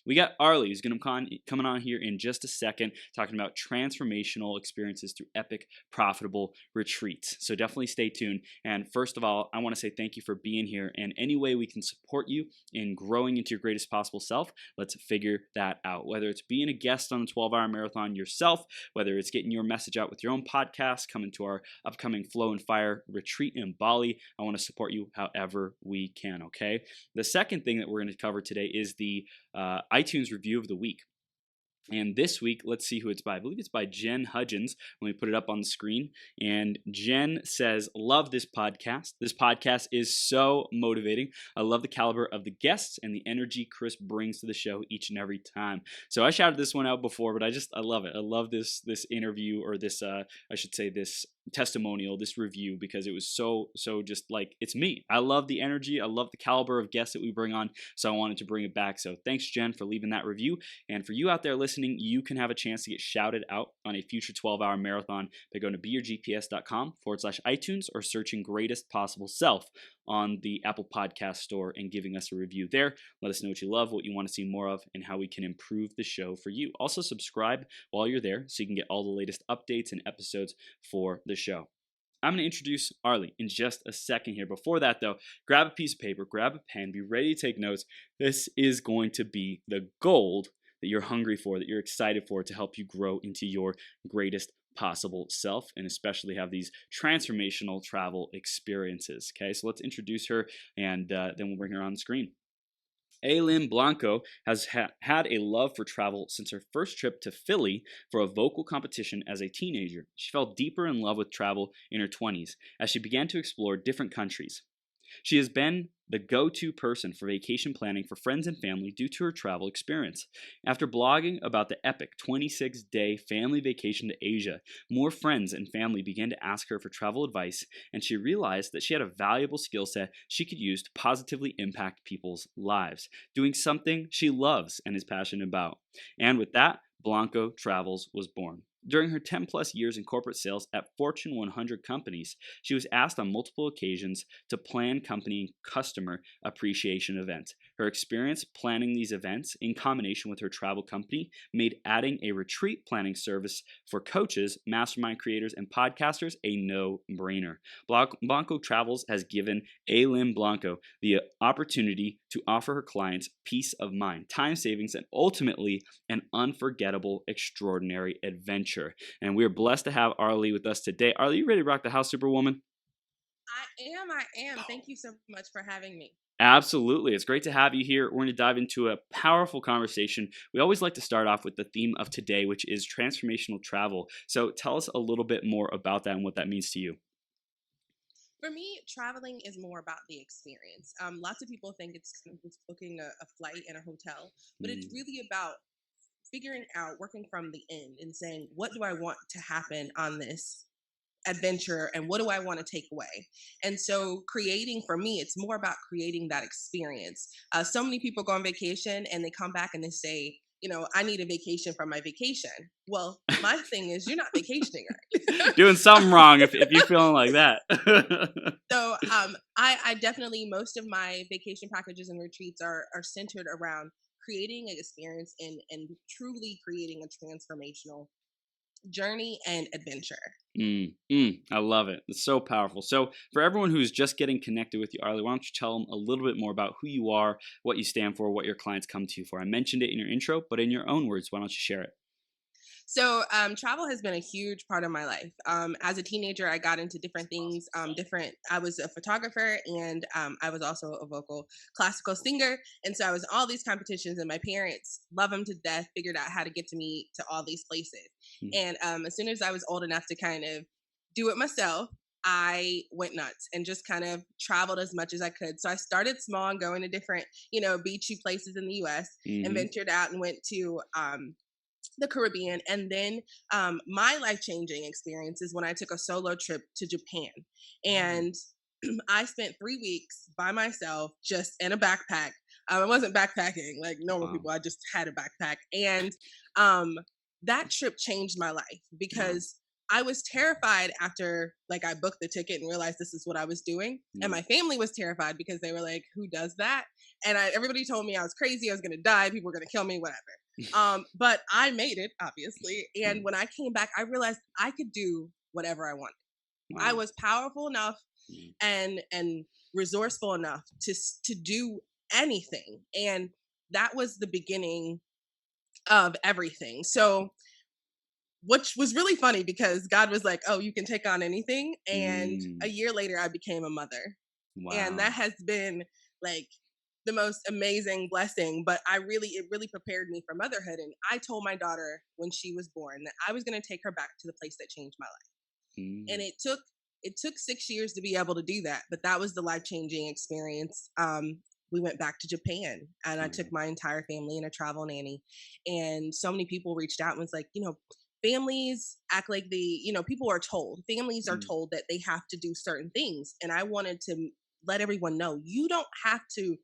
We got Arlie, who's going to coming on here in just a second, talking about transformational experiences through epic, profitable retreats. So definitely stay tuned. And first of all, I want to say thank you for being here. And any way we can support you in growing into your greatest possible self, let's figure that out. Whether it's being a guest on the 12-hour marathon yourself, whether it's getting your message out with your own podcast, coming to our upcoming Flow and Fire retreat in Bali, I want to support you however we can, okay? The second thing that we're going to cover today is the iTunes review of the week. And this week, let's see who it's by. I believe it's by Jen Hudgens. Let me put it up on the screen. And Jen says, love this podcast. This podcast is so motivating. I love the caliber of the guests and the energy Chris brings to the show each and every time. So I shouted this one out before, but I love it. I love this interview, or this, this testimonial, this review, because it was so just like, it's me. I love the energy. I love the caliber of guests that we bring on. So I wanted to bring it back. So thanks, Jen, for leaving that review. And for you out there listening, you can have a chance to get shouted out on a future 12-hour marathon by going to beyourgps.com/iTunes or searching Greatest Possible Self on the Apple Podcast Store and giving us a review there. Let us know what you love, what you want to see more of, and how we can improve the show for you. Also subscribe while you're there so you can get all the latest updates and episodes for the show. I'm going to introduce Arlie in just a second here. Before that, though, grab a piece of paper, grab a pen, be ready to take notes. This is going to be the gold that you're hungry for, that you're excited for, to help you grow into your greatest possible self, and especially have these transformational travel experiences. Okay, so let's introduce her, and then we'll bring her on the screen. A Lynn Blanco has had a love for travel since her first trip to Philly for a vocal competition as a teenager. She fell deeper in love with travel in her 20s as she began to explore different countries. She has been the go-to person for vacation planning for friends and family due to her travel experience. After blogging about the epic 26-day family vacation to Asia, more friends and family began to ask her for travel advice, and she realized that she had a valuable skill set she could use to positively impact people's lives, doing something she loves and is passionate about. And with that, Blanco Travels was born. During her 10-plus years in corporate sales at Fortune 100 companies, she was asked on multiple occasions to plan company and customer appreciation events. Her experience planning these events, in combination with her travel company, made adding a retreat planning service for coaches, mastermind creators, and podcasters a no-brainer. Blanco Travels has given A Lynn Blanco the opportunity to offer her clients peace of mind, time savings, and ultimately an unforgettable, extraordinary adventure. And we're blessed to have Arlie with us today. Arlie, you ready to rock the house, Superwoman? I am. Thank you so much for having me. Absolutely. It's great to have you here. We're going to dive into a powerful conversation. We always like to start off with the theme of today, which is transformational travel. So tell us a little bit more about that and what that means to you. For me, traveling is more about the experience. Lots of people think it's kind of just booking a flight and a hotel, but it's really about figuring out, working from the end and saying, what do I want to happen on this adventure and what do I want to take away? And so creating, for me, it's more about creating that experience. So many people go on vacation and they come back and they say, I need a vacation from my vacation. Well, my thing is, you're not vacationing, right? Doing something wrong if you're feeling like that. So I definitely, most of my vacation packages and retreats are centered around creating an experience and truly creating a transformational journey and adventure. I love it. It's so powerful. So for everyone who's just getting connected with you, Arlie, why don't you tell them a little bit more about who you are, what you stand for, what your clients come to you for? I mentioned it in your intro, but in your own words, why don't you share it? So travel has been a huge part of my life. As a teenager, I got into different things. I was a photographer, and I was also a vocal classical singer. And so I was in all these competitions, and my parents love them to death, figured out how to get to me to all these places. And as soon as I was old enough to kind of do it myself, I went nuts and just kind of traveled as much as I could. So I started small and going to different, beachy places in the US and ventured out and went to the Caribbean. And then my life-changing experience is when I took a solo trip to Japan. And I spent 3 weeks by myself, just in a backpack. I wasn't backpacking like normal people. I just had a backpack. And that trip changed my life because I was terrified after like I booked the ticket and realized this is what I was doing. And Mm. my family was terrified because they were like, "Who does that?" And everybody told me I was crazy, I was gonna die, people were gonna kill me, whatever. But I made it, obviously. And Mm. when I came back, I realized I could do whatever I wanted. I Wow. was powerful enough Mm. and resourceful enough to do anything. And that was the beginning of everything. So which was really funny because God was like, "Oh, you can take on anything." And a Mm. year later, I became a mother. And that Wow. has been like the most amazing blessing. But it really prepared me for motherhood. And I told my daughter when she was born that I was going to take her back to the place that changed my life. And Mm. it took 6 years to be able to do that. But that was the life changing experience. We went back to Japan and I took Wow. my entire family and a travel nanny. And so many people reached out and was like, families act like people are told, families are Mm. told that they have to do certain things. And I wanted to let everyone know you don't have to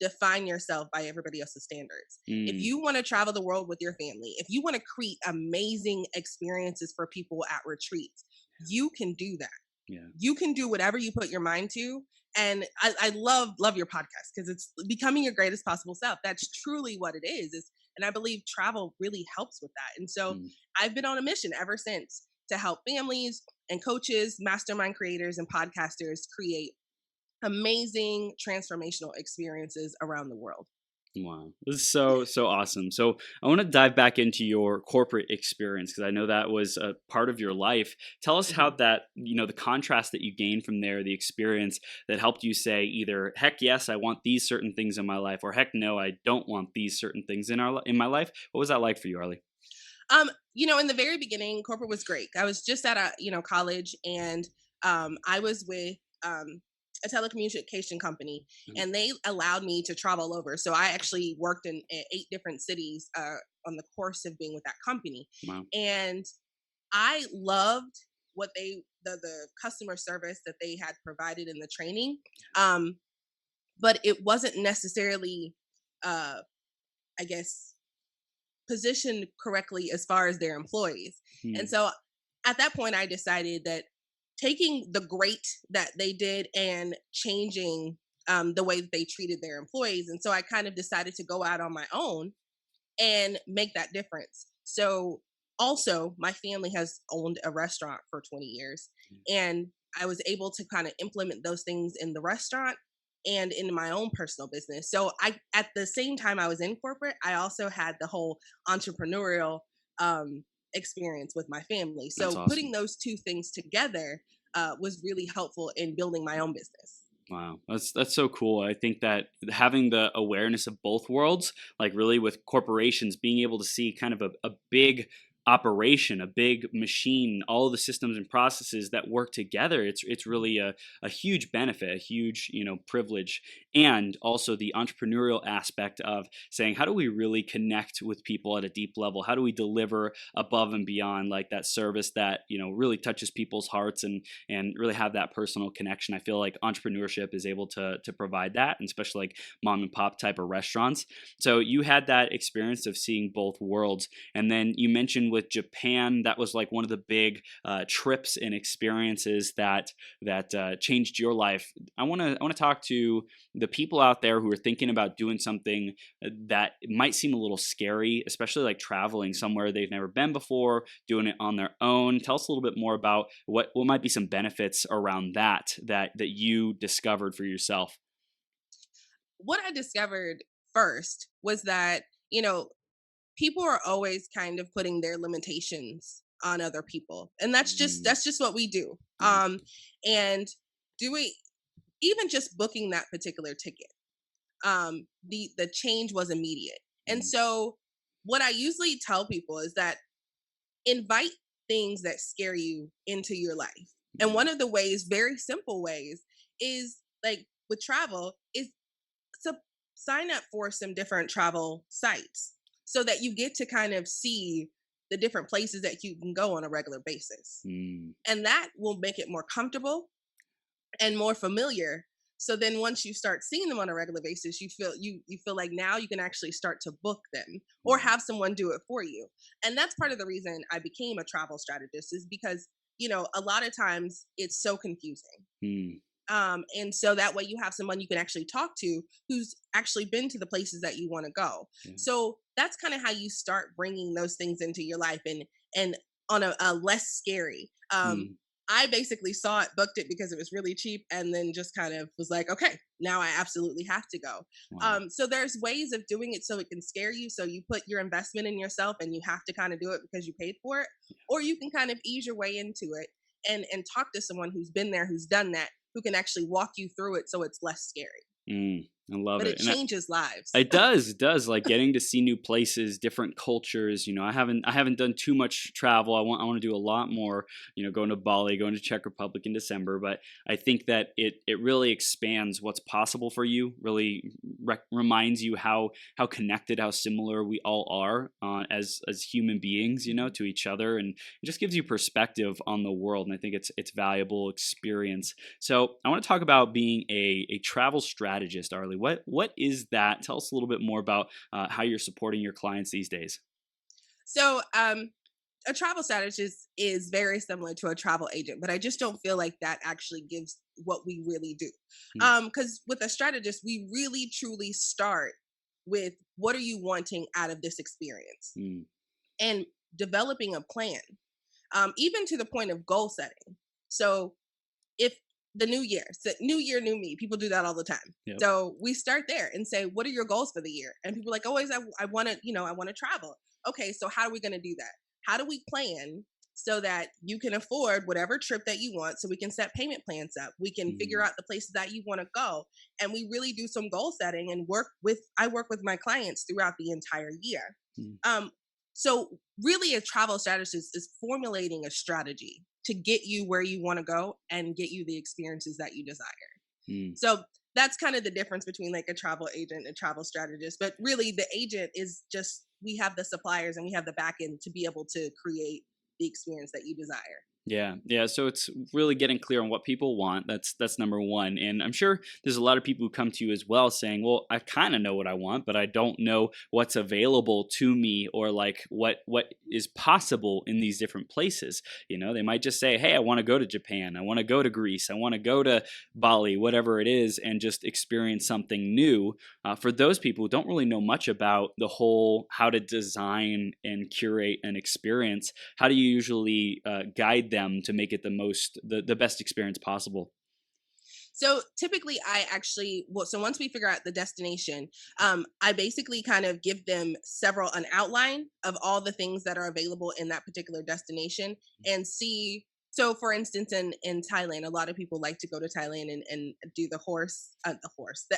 define yourself by everybody else's standards. If Mm. you want to travel the world with your family, if you want to create amazing experiences for people at retreats, you can do that. Yeah. You can do whatever you put your mind to. And I love your podcast because it's becoming your greatest possible self. That's truly what it is. And I believe travel really helps with that. And so Mm. I've been on a mission ever since to help families and coaches, mastermind creators, and podcasters create amazing transformational experiences around the world. Wow. This is so awesome. So I want to dive back into your corporate experience because I know that was a part of your life. Tell us how Mhm. that, the contrast that you gained from there, the experience that helped you say either heck yes, I want these certain things in my life, or heck no, I don't want these certain things in my life. What was that like for you, Arlie? In the very beginning, corporate was great. I was just at college, and I was with a telecommunication company, Mhm. and they allowed me to travel over. So I actually worked in 8 different cities on the course of being with that company, Wow. and I loved what the customer service that they had provided in the training, um, but it wasn't necessarily, uh, I guess, positioned correctly as far as their employees. And Mm. so at that point, I decided that taking the great that they did and changing the way that they treated their employees. And so I kind of decided to go out on my own and make that difference. So also, my family has owned a restaurant for 20 years, and I was able to kind of implement those things in the restaurant and in my own personal business. So I at the same time I was in corporate, I also had the whole entrepreneurial um experience with my family. That's So putting awesome. those two things together was really helpful in building my own business. Wow, that's so cool. I think that having the awareness of both worlds, like really with corporations being able to see kind of a big operation, a big machine, all the systems and processes that work together, it's really a huge benefit, a huge privilege, and also the entrepreneurial aspect of saying how do we really connect with people at a deep level? How do we deliver above and beyond like that service that really touches people's hearts and really have that personal connection. I feel like entrepreneurship is able to provide that, and especially like mom and pop type of restaurants. So you had that experience of seeing both worlds, and then you mentioned with Japan that was like one of the big trips and experiences that changed your life. I want to talk to the people out there who are thinking about doing something that might seem a little scary, especially like traveling somewhere they've never been before, doing it on their own. Tell us a little bit more about what might be some benefits around that you discovered for yourself. What I discovered first was that, people are always kind of putting their limitations on other people. And Mm. that's just what we do. Yeah. And doing even just booking that particular ticket, the change was immediate. And Mm. so what I usually tell people is that invite things that scare you into your life. And Mm. one of the ways, very simple ways, is like with travel, is to sign up for some different travel sites so that you get to kind of see the different places that you can go on a regular basis. Mm. And that will make it more comfortable and more familiar So then once you start seeing them on a regular basis, you feel like now you can actually start to book them or Mm, have someone do it for you. And that's part of the reason I became a travel strategist, is because, a lot of times it's so confusing. mm, And so that way you have someone you can actually talk to who's actually been to the places that you want to go. yeah, So that's kind of how you start bringing those things into your life, and on a less scary. mm, I basically saw it, booked it because it was really cheap, and then just kind of was like, okay, now I absolutely have to go. wow. So there's ways of doing it so it can scare you. So you put your investment in yourself and you have to kind of do it because you paid for it, or you can kind of ease your way into it and talk to someone who's been there, who's done that, who can actually walk you through it so it's less scary. I love But it. it changes lives. It does, like getting to see new places, different cultures. I haven't done too much travel. I want to do a lot more, going to Bali, going to Czech Republic in December, but I think that it really expands what's possible for you, really reminds you how connected, how similar we all are, as human beings, to each other, and it just gives you perspective on the world, and I think it's valuable experience. So I want to talk about being a travel strategist, Arlie. What is that? Tell us a little bit more about how you're supporting your clients these days. So, a travel strategist is very similar to a travel agent, but I just don't feel like that actually gives what we really do. Mm, Because with a strategist, we really truly start with what are you wanting out of this experience, mm, and developing a plan, even to the point of goal setting. So if the new year, new me, people do that all the time. yep. So we start there and say, what are your goals for the year? And people are like, always, I want to, I want to travel. Okay, so how are we going to do that? How do we plan so that you can afford whatever trip that you want? So we can set payment plans up. We can figure Mm, out the places that you want to go, and we really do some goal setting and I work with my clients throughout the entire year. mm, Um, so really, a travel strategist is formulating a strategy to get you where you want to go and get you the experiences that you desire. mm. So that's kind of the difference between like a travel agent and travel strategist. But really, the agent is just, we have the suppliers and we have the back end to be able to create the experience that you desire. Yeah, yeah. So it's really getting clear on what people want. That's number one. And I'm sure there's a lot of people who come to you as well saying, "Well, I kind of know what I want, but I don't know what's available to me, or like what is possible in these different places." They might just say, "Hey, I want to go to Japan. I want to go to Greece. I want to go to Bali, whatever it is, and just experience something new." For those people who don't really know much about the whole how to design and curate an experience, how do you usually guide them to make it the best experience possible? So typically, so once we figure out the destination, I basically kind of give them an outline of all the things that are available in that particular destination, and see. So, for instance, in Thailand, a lot of people like to go to Thailand and do the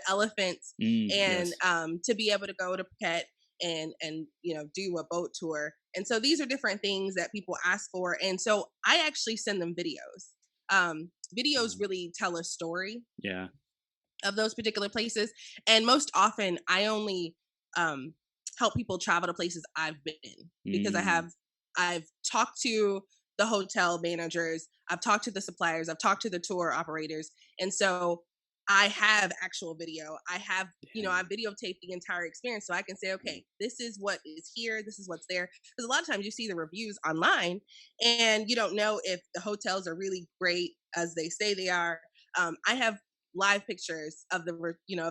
elephants, and Yes. to be able to go to Phuket and do a boat tour. And so these are different things that people ask for, and so I actually send them videos. Videos Uh, really tell a story yeah. of those particular places, and most often I only um, help people travel to places I've been in, because Mm, I've talked to the hotel managers, I've talked to the suppliers, I've talked to the tour operators, and so I have actual video. I've videotaped the entire experience, so I can say, yeah. okay, this is what is here, this is what's there. Because a lot of times you see the reviews online, and you don't know if the hotels are really great as they say they are. I have live pictures of of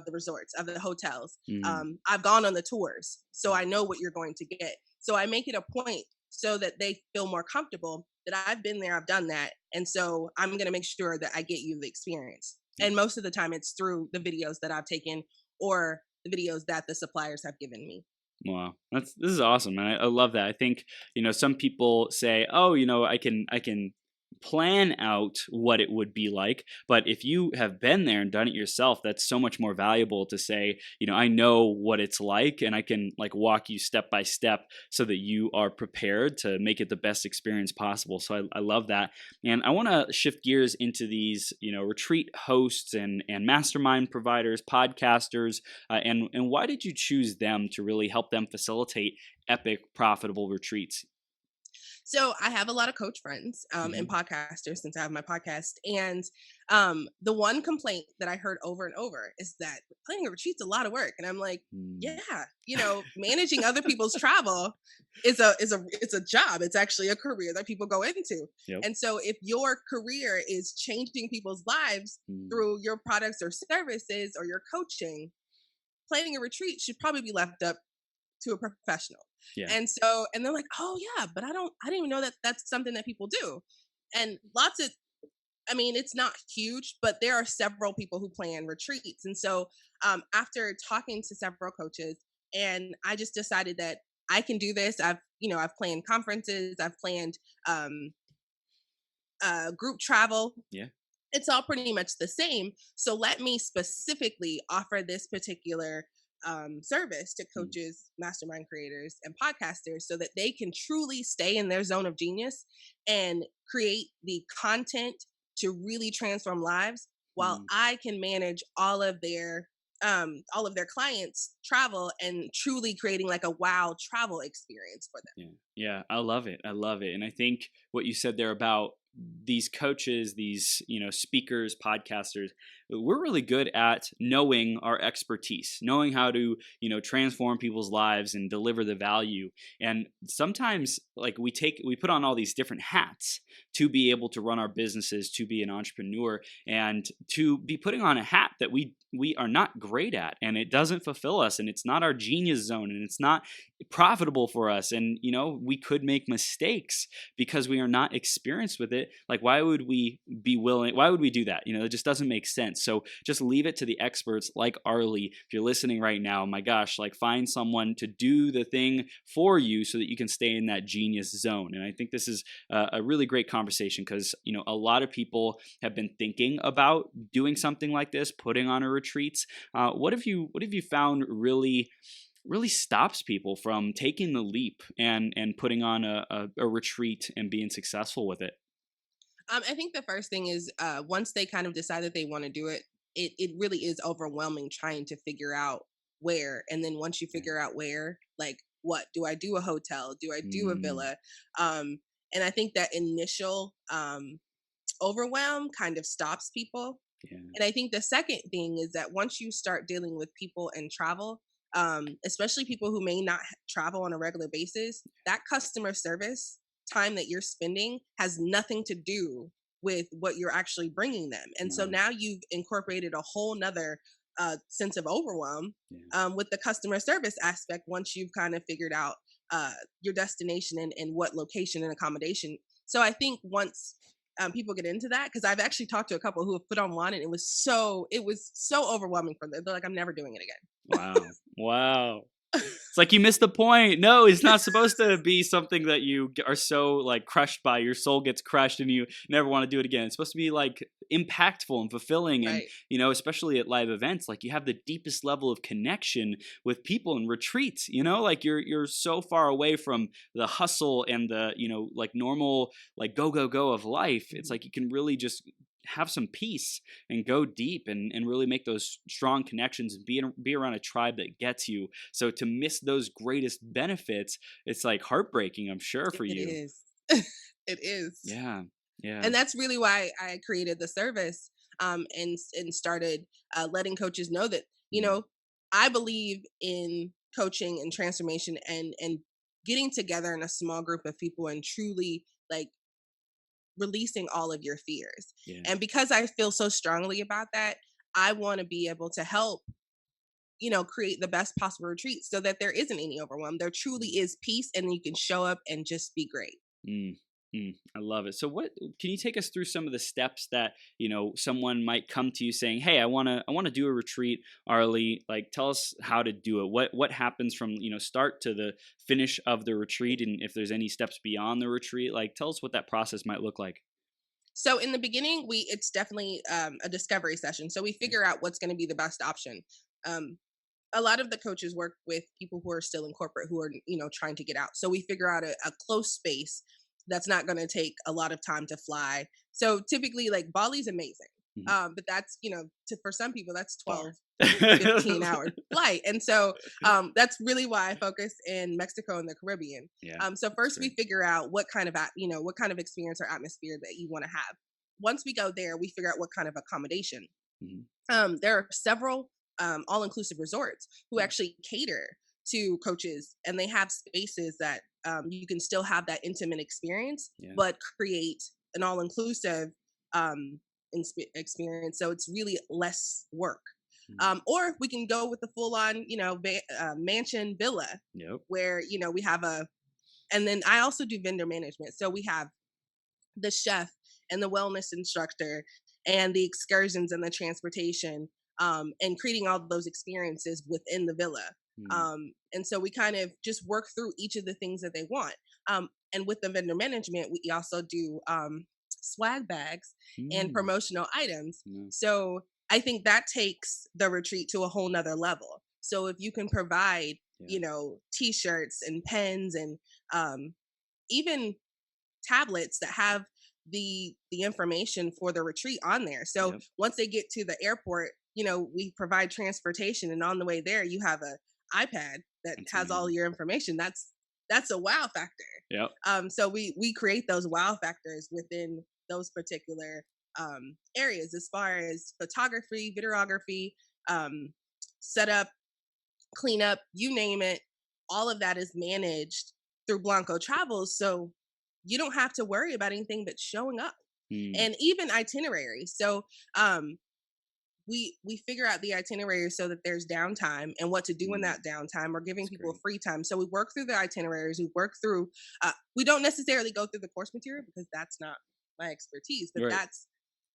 the resorts, of the hotels. Mm, I've gone on the tours, so I know what you're going to get. So I make it a point so that they feel more comfortable that I've been there, I've done that, and so I'm going to make sure that I get you the experience. yeah. And most of the time, it's through the videos that I've taken or the videos that the suppliers have given me. Wow, this is awesome, and I love that. I think some people say, "Oh, I can plan out what it would be like," but if you have been there and done it yourself, that's so much more valuable to say, I know what it's like, and I can like walk you step by step so that you are prepared to make it the best experience possible. So I love that, and I want to shift gears into these retreat hosts and mastermind providers, podcasters. And why did you choose them to really help them facilitate epic, profitable retreats? So I have a lot of coach friends and Hmm. podcasters since I have my podcast. And the one complaint that I heard over and over is that planning a retreat's a lot of work. And I'm like, Mm. yeah, managing other people's travel is a job. It's actually a career that people go into. Yep. And so if your career is changing people's lives Mm. through your products or services or your coaching, planning a retreat should probably be left up to a professional. Yeah. And they're like, "Oh yeah, but I didn't even know that that's something that people do." And lots of I mean, it's not huge, but there are several people who plan retreats. And so after talking to several coaches, and I just decided that I can do this. I've planned conferences, I've planned um group travel. Yeah. It's all pretty much the same. So let me specifically offer this particular service to Mm. coaches, mastermind creators, and podcasters so that they can truly stay in their zone of genius and create the content to really transform lives while Mm. I can manage all of their clients travel and truly creating like a wow travel experience for them. Yeah. Yeah. I love it. I love it. And I think what you said there about these coaches, these, speakers, podcasters, we're really good at knowing our expertise, knowing how to, transform people's lives and deliver the value. And sometimes like we put on all these different hats to be able to run our businesses, to be an entrepreneur, and to be putting on a hat that we are not great at, and it doesn't fulfill us, and it's not our genius zone, and it's not profitable for us, and we could make mistakes because we are not experienced with it. Like, why would we do that? It just doesn't make sense. So just leave it to the experts like Arlie. If you're listening right now, my gosh, like, find someone to do the thing for you so that you can stay in that genius zone. And I think this is a really great conversation because a lot of people have been thinking about doing something like this, putting on a retreat. What have you found really stops people from taking the leap and putting on a retreat and being successful with it? I think the first thing is once they kind of decide that they want to do it, it really is overwhelming trying to figure out where. And then once you Yeah. figure out where, like, what do I do? A hotel? Do I do a Mm. villa? And I think that initial overwhelm kind of stops people. Yeah. And I think the second thing is that once you start dealing with people and travel, especially people who may not travel on a regular basis, that customer service time that you're spending has nothing to do with what you're actually bringing them. And so No. now you've incorporated a whole nother sense of overwhelm Yeah. with the customer service aspect once you've kind of figured out your destination and what location and accommodation. So I think once people get into that, because I've actually talked to a couple who have put on one and it was so overwhelming for them. They're like, I'm never doing it Wow. Wow. It's like you missed the point. No, it's not supposed to be something that are so like crushed by. Your soul gets crushed and you never want to do it again. It's supposed to be like impactful and fulfilling, and right. especially at live events, like you have the deepest level of connection with people in retreats. Like you're so far away from the hustle and the like normal like go go go of life. It's Mhm. like you can really just have some peace and go deep and really make those strong connections and be around a tribe that gets you. So to miss those greatest benefits, it's like heartbreaking, I'm sure, for It you. is. It is. Yeah. Yeah. And that's really why I created the service and started letting coaches know that Mm. I believe in coaching and transformation and getting together in a small group of people and truly like releasing all of your fears. Yeah. And because I feel so strongly about that, I want to be able to help create the best possible retreat so that there isn't any overwhelm. There truly Mm. is peace, and you can show up and just be great. Mm. Mm. I love it. So what can you take us through some of the steps that, someone might come to you saying, "Hey, I want to do a retreat, Arlie." Like, tell us how to do it. What happens from, start to the finish of the retreat, and if there's any steps beyond the retreat, like tell us what that process might look like. So in the beginning, it's definitely a discovery session. So we Okay. figure out what's going to be the best option. Um, a lot of the coaches work with people who are still in corporate who are trying to get out. So we figure out a close space that's not going to take a lot of time to fly. So typically, like, Bali's amazing. Mhm. But that's, for some people, that's Far. 12, 15-hour flight. And so that's really why I focus in Mexico and the Caribbean. Yeah, So that's first we great. figure out what kind of, what kind of experience or atmosphere that you want to have. Once we go there, we figure out what kind of accommodation. Mhm. There are several all-inclusive resorts who Yeah, actually cater to coaches, and they have spaces that you can still have that intimate experience, yeah. but create an all-inclusive um, experience. So it's really less work. Mhm. Or we can go with the full-on, mansion villa, Yep, where we have a. And then I also do vendor management, so we have the chef and the wellness instructor and the excursions and the transportation, and creating all those experiences within the villa. mm, And so we kind of just work through each of the things that they want. And with the vendor management, we also do swag bags and mm, promotional items. yeah, So I think that takes the retreat to a whole nother level. So if you can provide, yeah, t-shirts and pens and even tablets that have the information for the retreat on there. So yep, once they get to the airport, we provide transportation, and on the way there, you have a iPad that that's has all amazing. your information. That's a wow factor. Yep, So we create those wow factors within those particular areas, as far as photography, videography, um, setup, cleanup, you name it. All of that is managed through Blanco Travels. So you don't have to worry about anything but showing up, mm, and even itineraries. So um, we figure out the itinerary so that there's downtime and what to do in mm, that downtime. We're giving that's people great. free time. So we work through the itineraries. We work through. We don't necessarily go through the course material because that's not my expertise, but Right. that's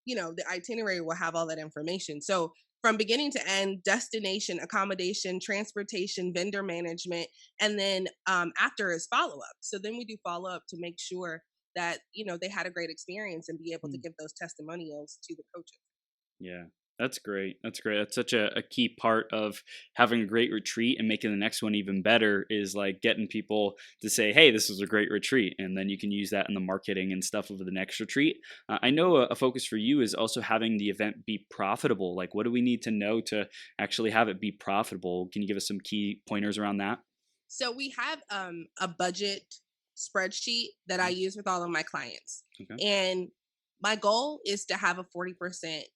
the itinerary will have all that information. So from beginning to end, destination, accommodation, transportation, vendor management, and then after is follow up. So then we do follow up to make sure that they had a great experience and be able to Mm. give those testimonials to the coaches. Yeah, that's great. That's great. That's such a key part of having a great retreat and making the next one even better is like getting people to say, hey, this was a great retreat. And then you can use that in the marketing and stuff of the next retreat. I know a focus for you is also having the event be profitable. Like, what do we need to know to actually have it be profitable? Can you give us some key pointers around that? So we have a budget spreadsheet that I Mm. use with all of my clients, Okay. and my goal is to have a 40%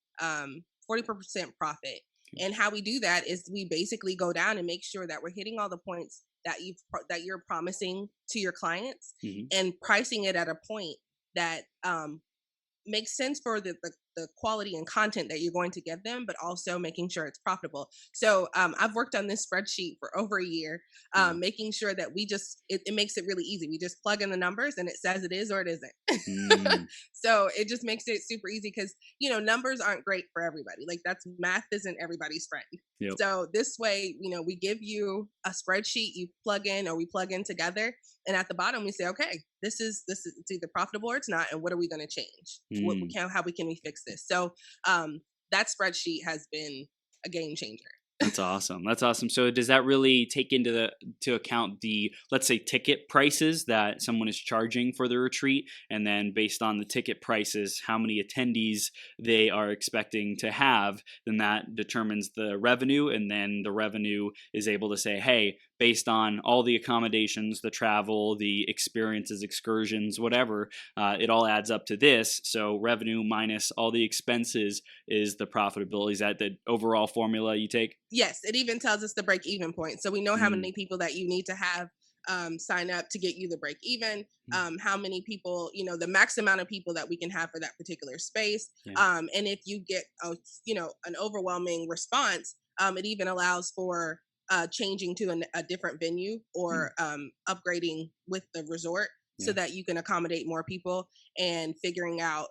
profit. Okay. And how we do that is we basically go down and make sure that we're hitting all the points that you're promising to your clients, Hmm. and pricing it at a point that makes sense for the quality and content that you're going to give them, but also making sure it's profitable. So I've worked on this spreadsheet for over a year, Wow. making sure that it makes it really easy. We just plug in the numbers and it says it is or it isn't. Mm, So it just makes it super easy because numbers aren't great for everybody. Like that's math isn't everybody's friend. yep. So this way, we give you a spreadsheet, you plug in or we plug in together, and at the bottom we say, okay, this is it's either profitable or it's not, and what are we going to change? What we Mm. can how we can we fix this? So that spreadsheet has been a game changer. That's awesome. That's awesome. So does that really take to account the, let's say, ticket prices that someone is charging for the retreat, and then based on the ticket prices, how many attendees they are expecting to have, then that determines the revenue, and then the revenue is able to say, hey, based on all the accommodations, the travel, the experiences, excursions, whatever, it all adds up to this. So revenue minus all the expenses is the profitability. Is that the overall formula you take? Yes, it even tells us the break even point. So we know how Mm, many people that you need to have sign up to get you the break even, mm, how many people, the max amount of people that we can have for that particular space. yeah. And if you get, an overwhelming response, it even allows for changing to a different venue Mm, or upgrading with the resort so yeah. that you can accommodate more people, and figuring out,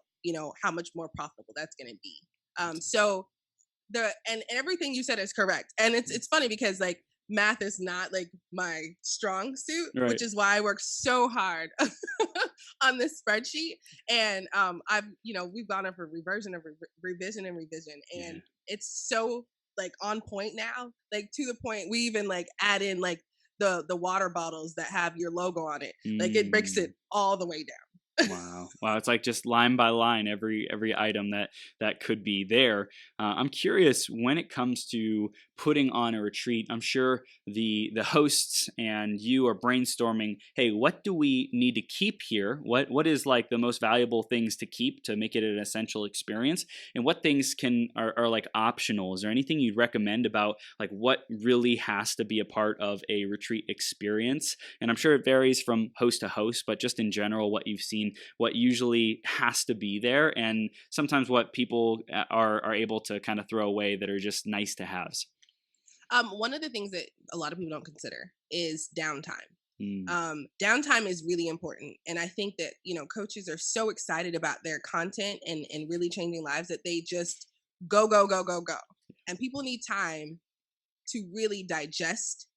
how much more profitable that's going to be. That's awesome. So and everything you said is correct, and it's Mm. it's funny because like math is not like my strong suit, Right. which is why I work so hard on this spreadsheet. And I've we've gone over reversion of revision and revision, Yeah. and it's so like on point now, like to the point we even like add in like the water bottles that have your logo on it, like it breaks it Mm, all the way down. Wow. Wow. It's like just line by line, every item that could be there. I'm curious when it comes to putting on a retreat. I'm sure the hosts and you are brainstorming. Hey, what do we need to keep here? What is like the most valuable things to keep to make it an essential experience? And what things are like optional? Is there anything you'd recommend about like what really has to be a part of a retreat experience? And I'm sure it varies from host to host, but just in general, what you've seen, what usually has to be there, and sometimes what people are able to kind of throw away that are just nice to haves. One of the things that a lot of people don't consider is downtime. Mm, Downtime is really important, and I think that coaches are so excited about their content and really changing lives that they just go go go go go, and people need time to really digest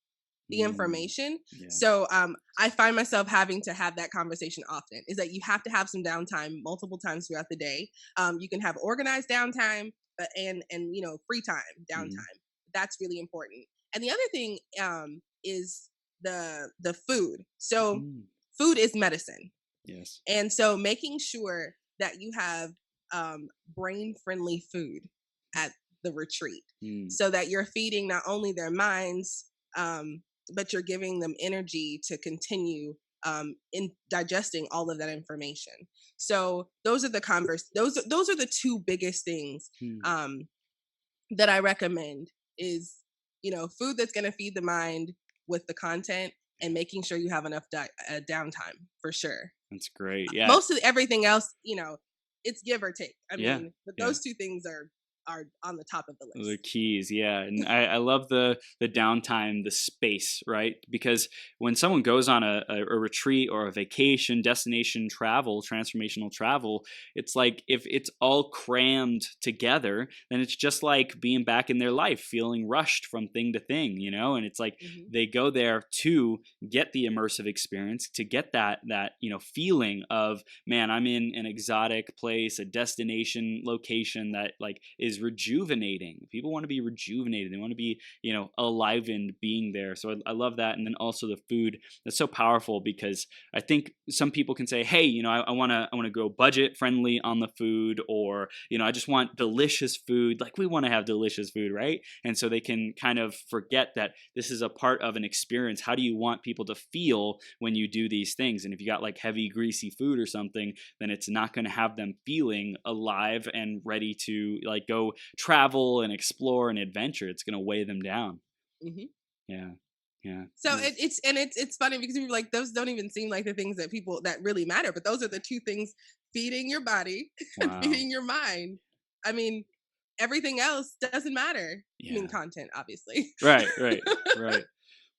the mm, information. yeah. So I find myself having to have that conversation often. Is that you have to have some downtime multiple times throughout the day. You can have organized downtime, but and free time Mm, downtime. That's really important. And the other thing is the food. So mm, food is medicine, yes. and so making sure that you have brain friendly food at the retreat, Mm, so that you're feeding not only their minds, um, but you're giving them energy to continue in digesting all of that information. So those are the those are the two biggest things mm. um, that I recommend is food that's going to feed the mind with the content, Yeah, and making sure you have enough downtime for sure. that's great. Yeah, Most of everything else, it's give or take. I yeah, mean, but yeah. those two things are on the top of the The list. keys, yeah, and I love the downtime, the space, right? Because when someone goes on a retreat or a vacation, destination travel, transformational travel, it's like if it's all crammed together, then it's just like being back in their life, feeling rushed from thing to thing, you know. And it's like Hmm. they go there to get the immersive experience, to get that feeling of, man, I'm in an exotic place, a destination location that like is rejuvenating. People want to be rejuvenated. They want to be, alivened being there. So I love that. And then also the food, that's so powerful because I think some people can say, hey, I want to go budget friendly on the food, or, I just want delicious food. Like we want to have delicious food, right? And so they can kind of forget that this is a part of an experience. How do you want people to feel when you do these things? And if you got like heavy, greasy food or something, then it's not going to have them feeling alive and ready to like go travel and explore and adventure. It's going to weigh them down. Hmm. Yeah. Yeah. So it's funny because you're like those don't even seem like the things that people that really matter, but those are the two things: feeding your body and Wow. feeding your mind. I mean, everything else doesn't matter. I mean, Yeah. content, obviously. Right. Right. Right.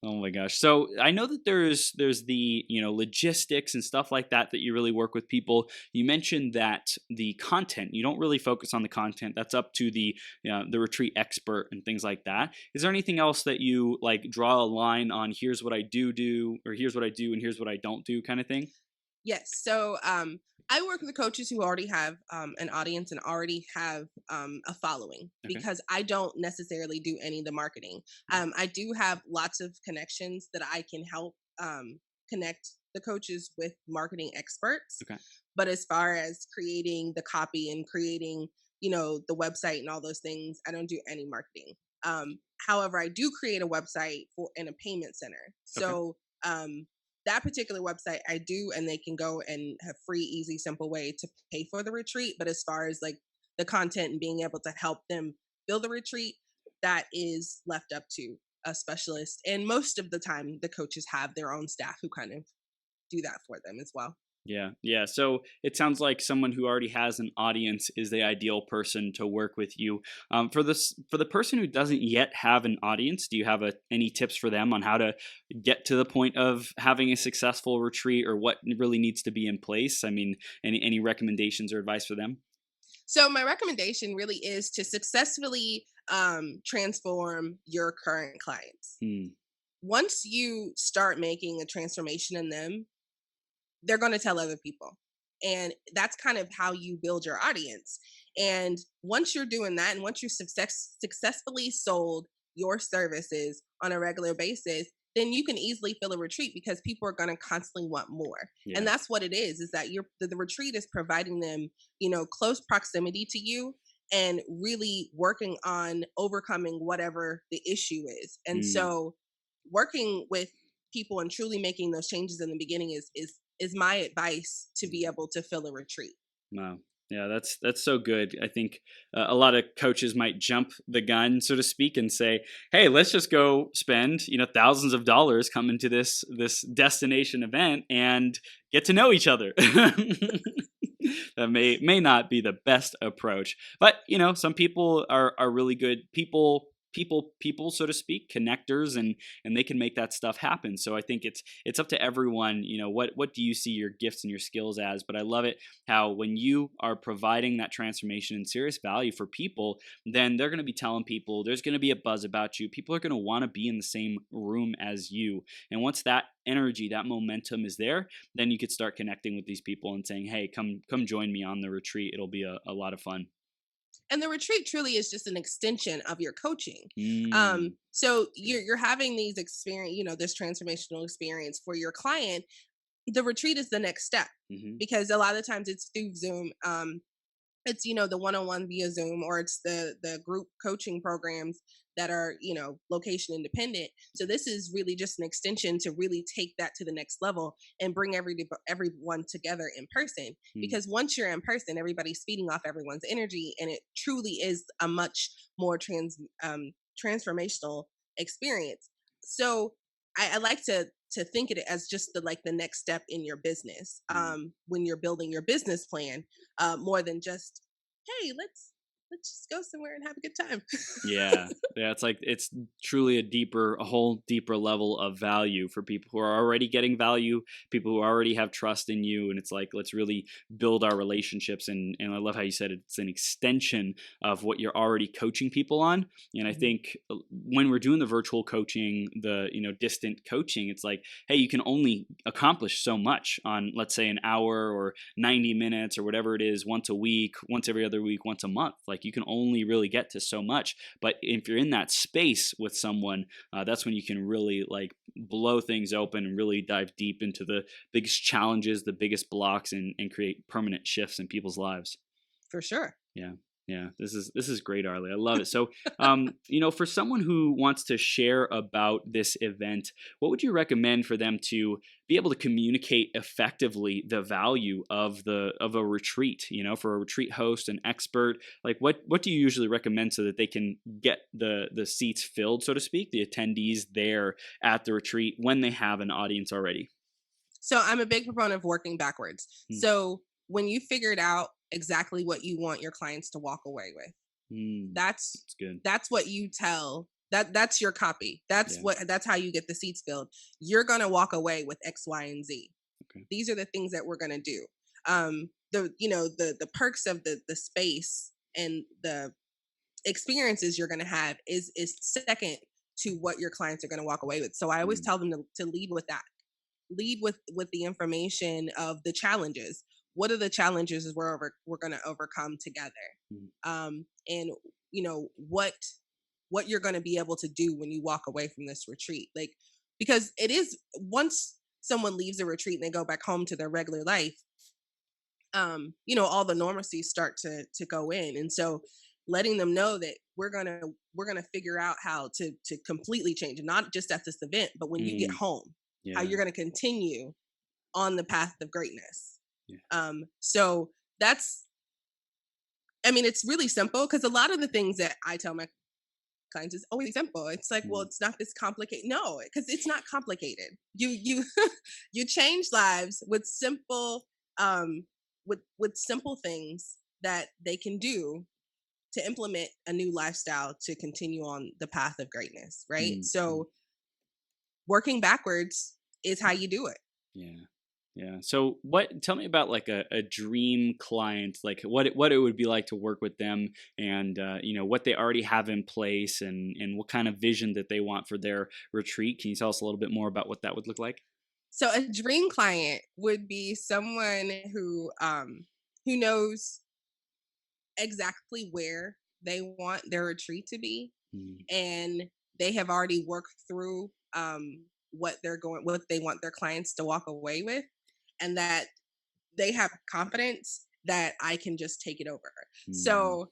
Oh my gosh. So I know that there's the, logistics and stuff like that you really work with people. You mentioned that the content, you don't really focus on the content. That's up to the retreat expert and things like that. Is there anything else that you like draw a line on, here's what I do, or here's what I do and here's what I don't do kind of thing? Yes. So I work with coaches who already have an audience and already have a following, Okay. because I don't necessarily do any of the marketing. Mm, I do have lots of connections that I can help connect the coaches with marketing experts. okay. But as far as creating the copy and creating, the website and all those things, I don't do any marketing. However, I do create a website for in a payment center. Okay. So that particular website I do, and they can go and have free, easy, simple way to pay for the retreat. But as far as like the content and being able to help them build the retreat, that is left up to a specialist. And most of the time, the coaches have their own staff who kind of do that for them as well. Yeah, yeah. So it sounds like someone who already has an audience is the ideal person to work with you. For the person who doesn't yet have an audience, do you have any tips for them on how to get to the point of having a successful retreat, or what really needs to be in place? I mean, any recommendations or advice for them? So my recommendation really is to successfully transform your current clients. Hmm. Once you start making a transformation in them, they're going to tell other people. And that's kind of how you build your audience. And once you're doing that, and once you successfully sold your services on a regular basis, then you can easily fill a retreat because people are going to constantly want more. And Yeah. that's what it is that the retreat is providing them, close proximity to you and really working on overcoming whatever the issue is. And Mm, so working with people and truly making those changes in the beginning is my advice to be able to fill a retreat. wow. Yeah, that's so good. I think a lot of coaches might jump the gun, so to speak, and say, "Hey, let's just go spend thousands of dollars coming to this destination event and get to know each other." That may not be the best approach, but some people are really good people, so to speak, connectors, and they can make that stuff happen. So I think it's up to everyone. What do you see your gifts and your skills as? But I love it how when you are providing that transformation and serious value for people, then they're going to be telling people, there's going to be a buzz about you. People are going to want to be in the same room as you. And once that energy, that momentum is there, then you could start connecting with these people and saying, hey, come join me on the retreat. It'll be a lot of fun. And the retreat truly is just an extension of your coaching. Mm, So good. you're having these experience, this transformational experience for your client. The retreat is the next step Hmm. because a lot of times it's through Zoom. It's the one-on-one via Zoom, or it's the group coaching programs that are location independent. So this is really just an extension to really take that to the next level and bring everyone together in person, Mm, because once you're in person, everybody's feeding off everyone's energy, and it truly is a much more transformational experience. So I like to think of it as just the next step in your business, mm. when you're building your business plan, more than just, hey, let's just go somewhere and have a good time. Yeah. Yeah. It's truly a whole deeper level of value for people who are already getting value, people who already have trust in you. And it's like, let's really build our relationships. And I love how you said it's an extension of what you're already coaching people on. And I Mhm. think when we're doing the virtual coaching, the, distant coaching, it's like, hey, you can only accomplish so much on, let's say, an hour or 90 minutes or whatever it is, once a week, once every other week, once a month. Like you can only really get to so much. But if you're in that space with someone, that's when you can really like blow things open and really dive deep into the biggest challenges, the biggest blocks, and create permanent shifts in people's lives. For sure. Yeah. Yeah, this is great, Arlie. I love it. So, for someone who wants to share about this event, what would you recommend for them to be able to communicate effectively the value of a retreat? For a retreat host, an expert, like what do you usually recommend so that they can get the seats filled, so to speak, the attendees there at the retreat when they have an audience already? So I'm a big proponent of working backwards. Mm, So when you figured out exactly what you want your clients to walk away with, mm, that's that's good. that's what you tell, that's your copy. Yeah. That's how you get the seats filled. You're going to walk away with X, Y, and Z. Okay. These are the things that we're going to do. The perks of the space and the experiences you're going to have is second to what your clients are going to walk away with. So I always Mm, tell them to lead with that. Lead with the information of the challenges. What are the challenges we're going to overcome together? mm, And what you're going to be able to do when you walk away from this retreat, like, because it is, once someone leaves a retreat and they go back home to their regular life, all the normalcies start to go in. And so letting them know that we're gonna figure out how to completely change, not just at this event, but when you get mm, home, how yeah. you're gonna continue on the path of greatness. Yeah. So that's, I mean, it's really simple, because a lot of the things that I tell my clients is always simple. It's like, well, Mm, it's not this complicated. No, because it's not complicated. You you change lives with simple, with simple things that they can do to implement a new lifestyle to continue on the path of greatness, right? mm, mm. So working backwards is how you do it. Yeah. Yeah. So tell me about like a dream client, like what it would be like to work with them and, what they already have in place and what kind of vision that they want for their retreat. Can you tell us a little bit more about what that would look like? So a dream client would be someone who knows exactly where they want their retreat to be, Mm, and they have already worked through what they want their clients to walk away with, and that they have confidence that I can just take it over. Mm, So,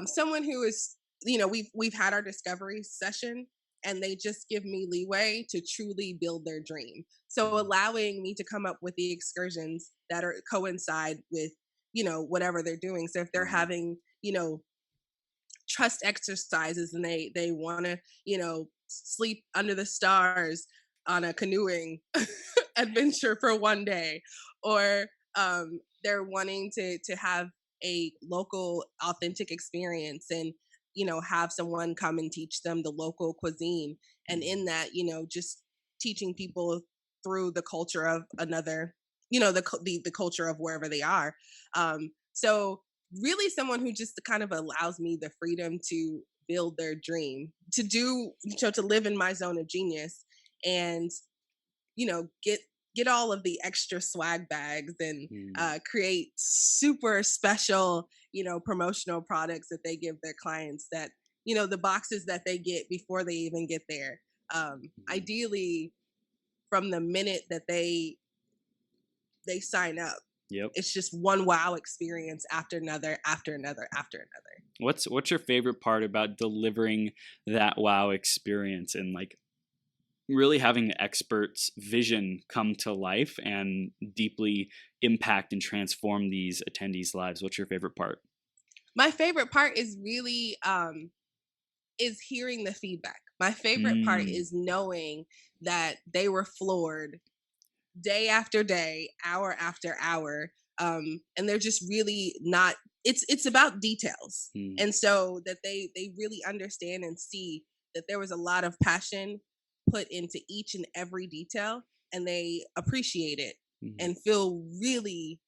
someone who is, we've had our discovery session, and they just give me leeway to truly build their dream. So, mm, allowing me to come up with the excursions that are coincide with, whatever they're doing. So, if they're mm, having, trust exercises, and they want to, sleep under the stars on a canoeing adventure for one day, or they're wanting to have a local authentic experience, and have someone come and teach them the local cuisine, and mm. in that, just teaching people through the culture of another, the culture of wherever they are. So really someone who just kind of allows me the freedom to build their dream, to do, to live in my zone of genius, and get all of the extra swag bags, and Mm. create super special, promotional products that they give their clients, that the boxes that they get before they even get there, Mhm. ideally from the minute that they sign up, Yep. it's just one wow experience after another, after another, after another. What's your favorite part about delivering that wow experience and like really having the expert's vision come to life and deeply impact and transform these attendees' lives? What's your favorite part? My favorite part is hearing the feedback. My favorite part Mm, is knowing that they were floored day after day, hour after hour, and they're just really not. It's about details, mm, and so that they really understand and see that there was a lot of passion put into each and every detail, and they appreciate it mm. and feel really,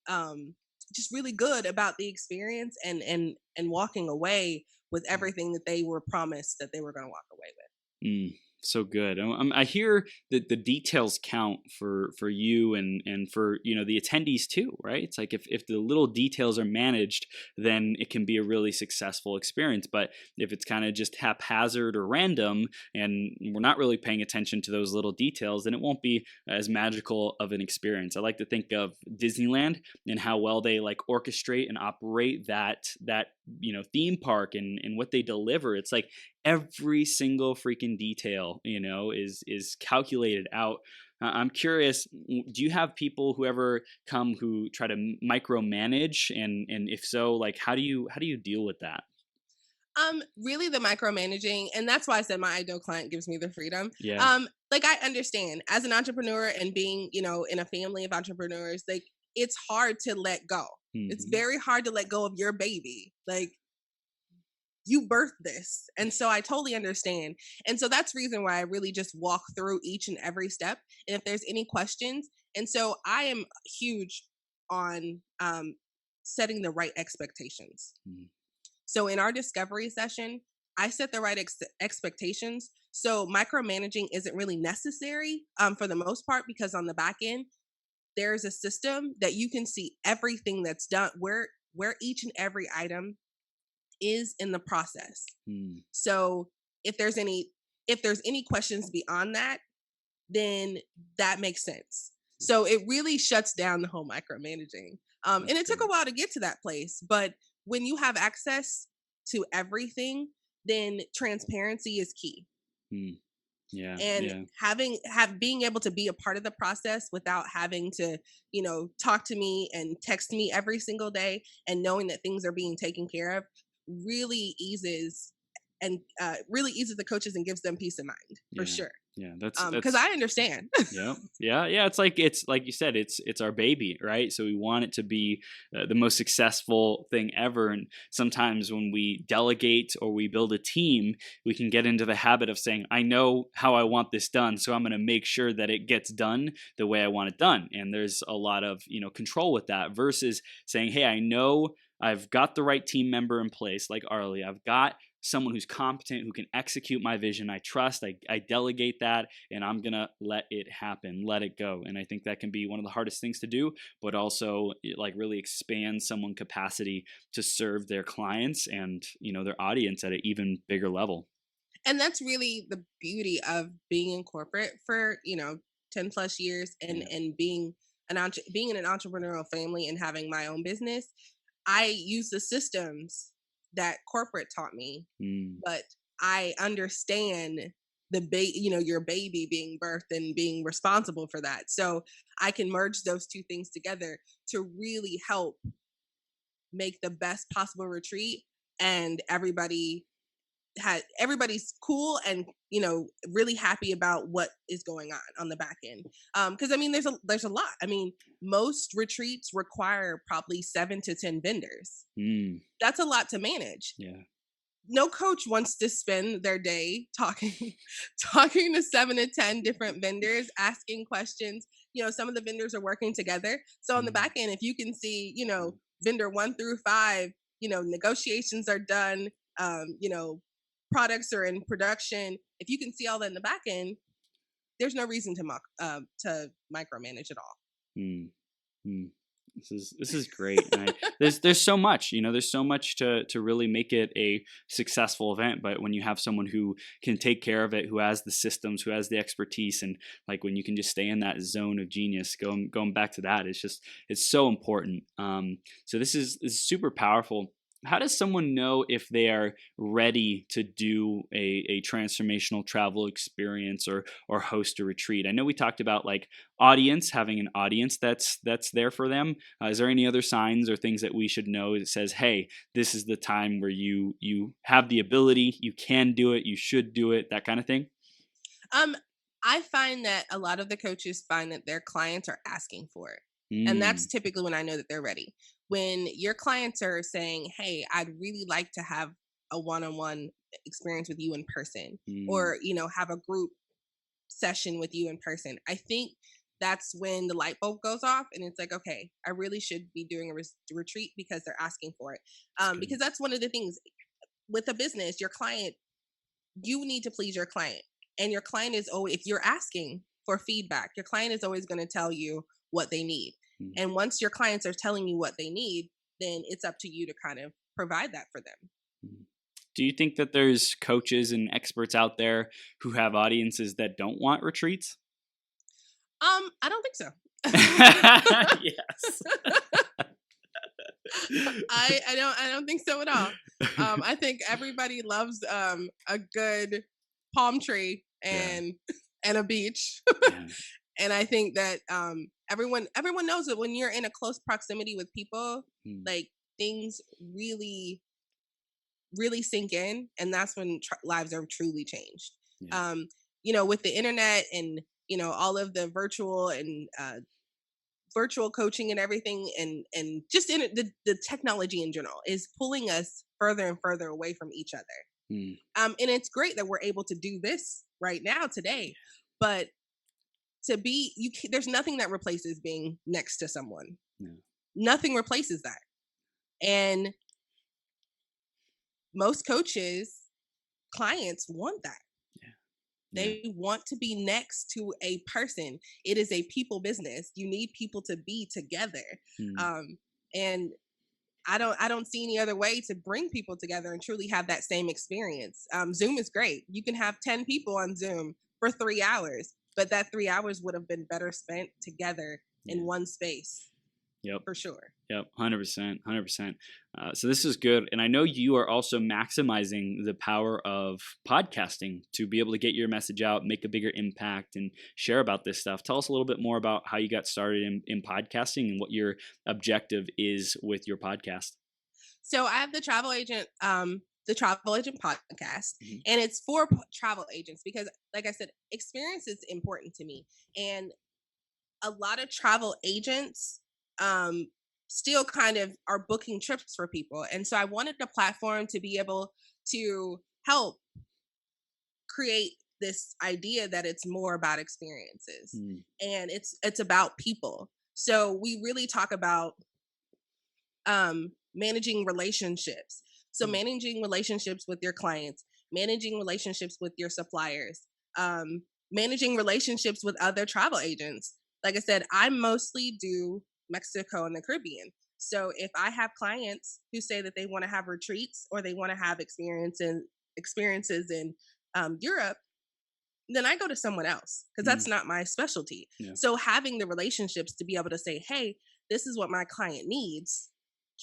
um, just really good about the experience, and walking away with everything that they were promised that they were going to walk away with. Mm, so good. I hear that the details count for you and for the attendees too, right? It's like if the little details are managed, then it can be a really successful experience. But if it's kind of just haphazard or random, and we're not really paying attention to those little details, then it won't be as magical of an experience. I like to think of Disneyland and how well they like orchestrate and operate that theme park and what they deliver. It's like every single freaking detail is calculated out. I'm curious, do you have people who ever come who try to micromanage, and if so, like how do you deal with that? Really the micromanaging, and that's why I said my ideal client gives me the freedom. Yeah. Like, I understand as an entrepreneur and being, in a family of entrepreneurs, like, it's hard to let go. It's Hmm. very hard to let go of your baby. Like, you birthed this. And so I totally understand. And so that's reason why I really just walk through each and every step. And if there's any questions, and so I am huge on setting the right expectations. So in our discovery session, I set the right expectations. So micromanaging isn't really necessary, for the most part, because on the back end, there's a system that you can see everything that's done, where each and every item is in the process. Mm, So if there's any if there's any questions beyond that, then that makes sense. So it really shuts down the whole micromanaging. And that's it took a great. while to get to that place, but when you have access to everything, then transparency is key. Mm, yeah, And yeah. being able to be a part of the process without having to, talk to me and text me every single day, and knowing that things are being taken care of, really eases, and really eases the coaches and gives them peace of mind, for Yeah, sure. yeah, that's Because that's I understand. yeah, yeah, yeah. It's like you said, it's our baby, right? So we want it to be the most successful thing ever. And sometimes when we delegate or we build a team, we can get into the habit of saying, "I know how I want this done, so I'm going to make sure that it gets done the way I want it done." And there's a lot of control with that versus saying, "Hey, I know I've got the right team member in place, like Arlie. I've got someone who's competent, who can execute my vision. I trust. I delegate that, and I'm gonna let it happen, let it go." And I think that can be one of the hardest things to do, but also it like really expands someone's capacity to serve their clients and their audience at an even bigger level. And that's really the beauty of being in corporate for, 10 plus years, and Yeah. being being in an entrepreneurial family and having my own business. I use the systems that corporate taught me, Mm, but I understand your baby being birthed and being responsible for that. So I can merge those two things together to really help make the best possible retreat, and everybody's cool and really happy about what is going on the back end. Because I mean, there's a lot. I mean, most retreats require probably 7 to 10 vendors. mm, That's a lot to manage. yeah. No coach wants to spend their day talking talking to 7 to 10 different vendors, asking questions. Some of the vendors are working together, so on the Mm, back end, if you can see, mm, vendor 1 through 5, negotiations are done, products are in production. If you can see all that in the back end, there's no reason to micromanage at all. mm, mm. This is great, and there's so much, there's so much to really make it a successful event. But when you have someone who can take care of it, who has the systems, who has the expertise, and like when you can just stay in that zone of genius, going back to that, it's so important. So this is super powerful. How does someone know if they are ready to do a transformational travel experience or host a retreat? I know we talked about like audience, having an audience that's there for them. Is there any other signs or things that we should know that says, hey, this is the time where you have the ability, you can do it, you should do it, that kind of thing? Um, I find that a lot of the coaches find that their clients are asking for it. And that's Mm, typically when I know that they're ready. When your clients are saying, "Hey, I'd really like to have a one-on-one experience with you in person," mm, or, have a group session with you in person. I think that's when the light bulb goes off, and it's like, okay, I really should be doing a retreat because they're asking for it. that's good. Because that's one of the things with a business, your client, you need to please your client. And your client is always, if you're asking for feedback, your client is always going to tell you what they need. Mm, And once your clients are telling you what they need, then it's up to you to kind of provide that for them. mm. Do you think that there's coaches and experts out there who have audiences that don't want retreats? I don't think so. Yes. I don't think so at all. I think everybody loves a good palm tree Yeah, and a beach. yeah. And I think that everyone knows that when you're in a close proximity with people, Mm, like, things really really sink in, and that's when lives are truly changed. yeah. um with the internet and all of the virtual coaching and everything, and just in the technology in general is pulling us further and further away from each other. Mm, And it's great that we're able to do this right now today, but there's nothing that replaces being next to someone. yeah, Nothing replaces that. And most coaches clients want that. yeah, They want to be next to a person. It is a people business. You need people to be together. mm, um and I don't see any other way to bring people together and truly have that same experience. Zoom is great. You can have 10 people on Zoom for 3 hours, but that 3 hours would have been better spent together in yeah. one space, Yep. for sure. Yep, 100%, 100%. So this is good, and I know you are also maximizing the power of podcasting to be able to get your message out, make a bigger impact, and share about this stuff. Tell us a little bit more about how you got started in podcasting and what your objective is with your podcast. So I have the travel agent podcast, Mhm. and it's for travel agents because, like I said, experience is important to me. And a lot of travel agents um, still kind of are booking trips for people. And so I wanted a platform to be able to help create this idea that it's more about experiences, Mm, and it's about people. So we really talk about managing relationships. So mm, managing relationships with your clients, managing relationships with your suppliers, managing relationships with other travel agents. Like I said, I mostly do Mexico and the Caribbean. So if I have clients who say that they want to have retreats or they want to have experiences in Europe, then I go to someone else because that's Mm, not my specialty. yeah. So having the relationships to be able to say, hey, this is what my client needs.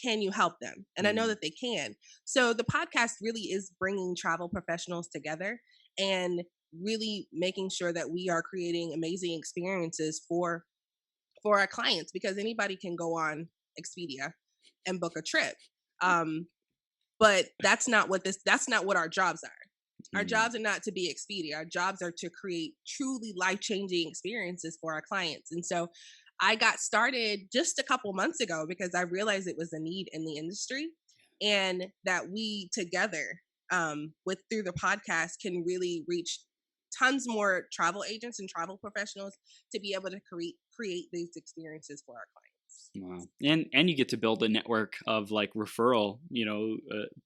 Can you help them? And I know Mm, that they can. So the podcast really is bringing travel professionals together and really making sure that we are creating amazing experiences for our clients, because anybody can go on Expedia and book a trip. Um, but that's not what our jobs are. Our mm, jobs are not to be Expedia. Our jobs are to create truly life-changing experiences for our clients. And so I got started just a couple months ago because I realized it was a need in the industry, and that we together, with through the podcast, can really reach tons more travel agents and travel professionals to be able to create these experiences for our clients. wow. And you get to build a network of like referral,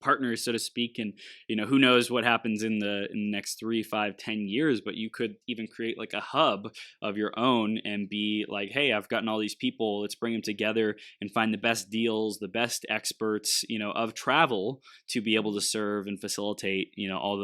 partners, so to speak. And who knows what happens in the next 3, 5, 10 years, but you could even create like a hub of your own and be like, hey, I've gotten all these people, let's bring them together and find the best deals, the best experts, of travel to be able to serve and facilitate, all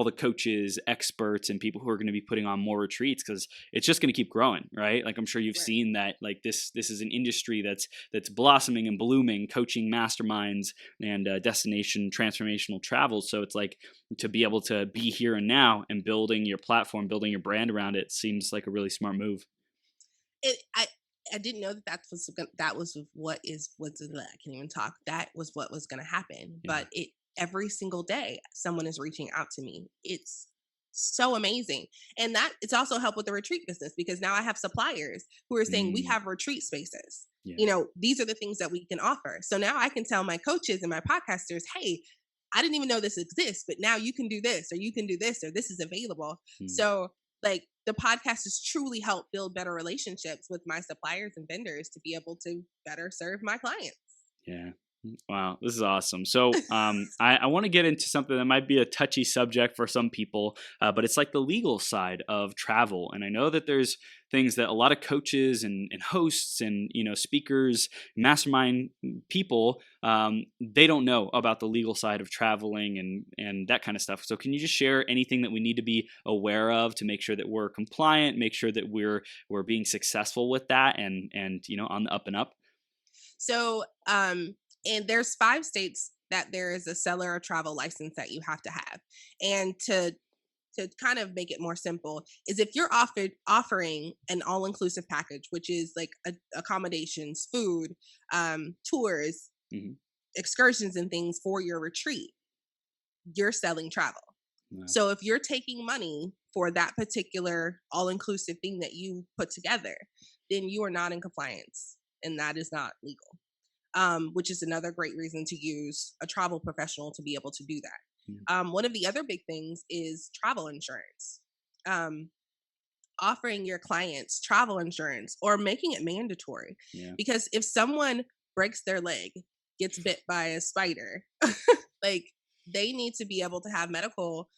the coaches, experts, and people who are going to be putting on more retreats, because it's just going to keep growing, right? Like I'm sure you've Right. seen that, like this is an industry that's blossoming and blooming, coaching masterminds and destination transformational travel. So it's like, to be able to be here and now and building your platform, building your brand around it, seems like a really smart move. It, I didn't know that that was what is what's I can't even talk. That was what was going to happen. Yeah. But it every single day someone is reaching out to me. It's so amazing. And that it's also helped with the retreat business, because now I have suppliers who are saying we Mm, have retreat spaces. yeah. These are the things that we can offer. So now I can tell my coaches and my podcasters, hey, I didn't even know this exists, but now you can do this, or you can do this, or this is available. Mm, So like the podcast has truly helped build better relationships with my suppliers and vendors to be able to better serve my clients. yeah. Wow, this is awesome. So, I want to get into something that might be a touchy subject for some people, but it's like the legal side of travel. And I know that there's things that a lot of coaches and hosts and speakers, mastermind people, they don't know about the legal side of traveling and that kind of stuff. So, can you just share anything that we need to be aware of to make sure that we're compliant, make sure that we're being successful with that, and on the up and up? So, and there's 5 states that there is a seller or travel license that you have to have. And to kind of make it more simple is if you're offering an all-inclusive package, which is like accommodations, food, tours, Hmm. excursions and things for your retreat, you're selling travel. Wow. So if you're taking money for that particular all-inclusive thing that you put together, then you are not in compliance, and that is not legal. Which is another great reason to use a travel professional to be able to do Mm, that. One of the other big things is travel insurance. Um, Offering your clients travel insurance or making it mandatory, yeah. because if someone breaks their leg, gets bit by a spider, like they need to be able to have medical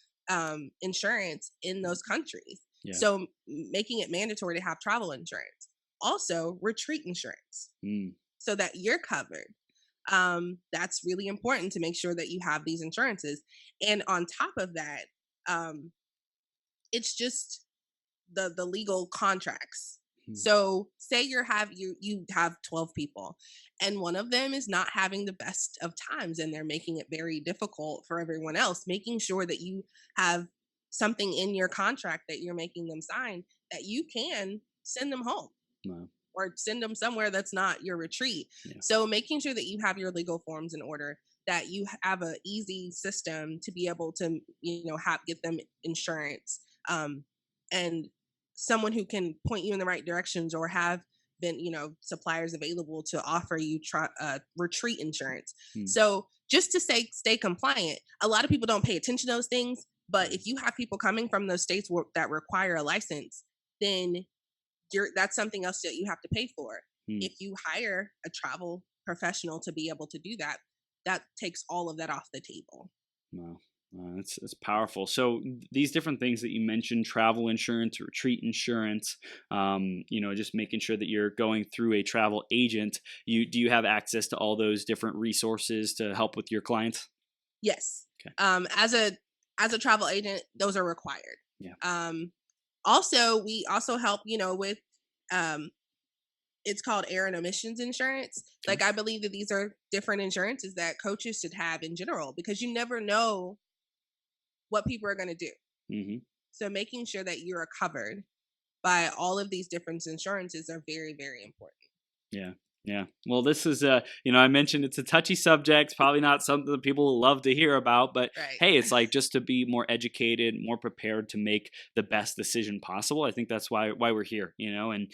insurance in those countries. Yeah. So making it mandatory to have travel insurance. Also, retreat insurance Mm, so that you're covered. That's really important to make sure that you have these insurances. And on top of that, um, it's just the legal contracts. mm, So say you have 12 people and one of them is not having the best of times and they're making it very difficult for everyone else, making sure that you have something in your contract that you're making them sign that you can send them home wow. or send them somewhere that's not your retreat. Yeah. So making sure that you have your legal forms in order, that you have a easy system to be able to, have get them insurance, and someone who can point you in the right directions or have been, suppliers available to offer you retreat insurance. Mm, So just to stay compliant, a lot of people don't pay attention to those things. But yeah. if you have people coming from those states that require a license, then that's something else that you have to pay for. Mm, If you hire a travel professional to be able to do that, that takes all of that off the table. wow. That's powerful. So these different things that you mentioned, travel insurance, retreat insurance, just making sure that you're going through a travel agent. Do you have access to all those different resources to help with your clients? Yes. Okay. As a as a travel agent, those are required. Yeah. Also, we also help, with um, it's called air and emissions insurance. Okay. Like, I believe that these are different insurances that coaches should have in general because you never know what people are going to do. Hmm. So making sure that you're covered by all of these different insurances are very, very important. Yeah. Yeah. Well, this is, I mentioned it's a touchy subject. It's probably not something that people love to hear about, but Right. hey, it's like just to be more educated, more prepared to make the best decision possible. I think that's why we're here, and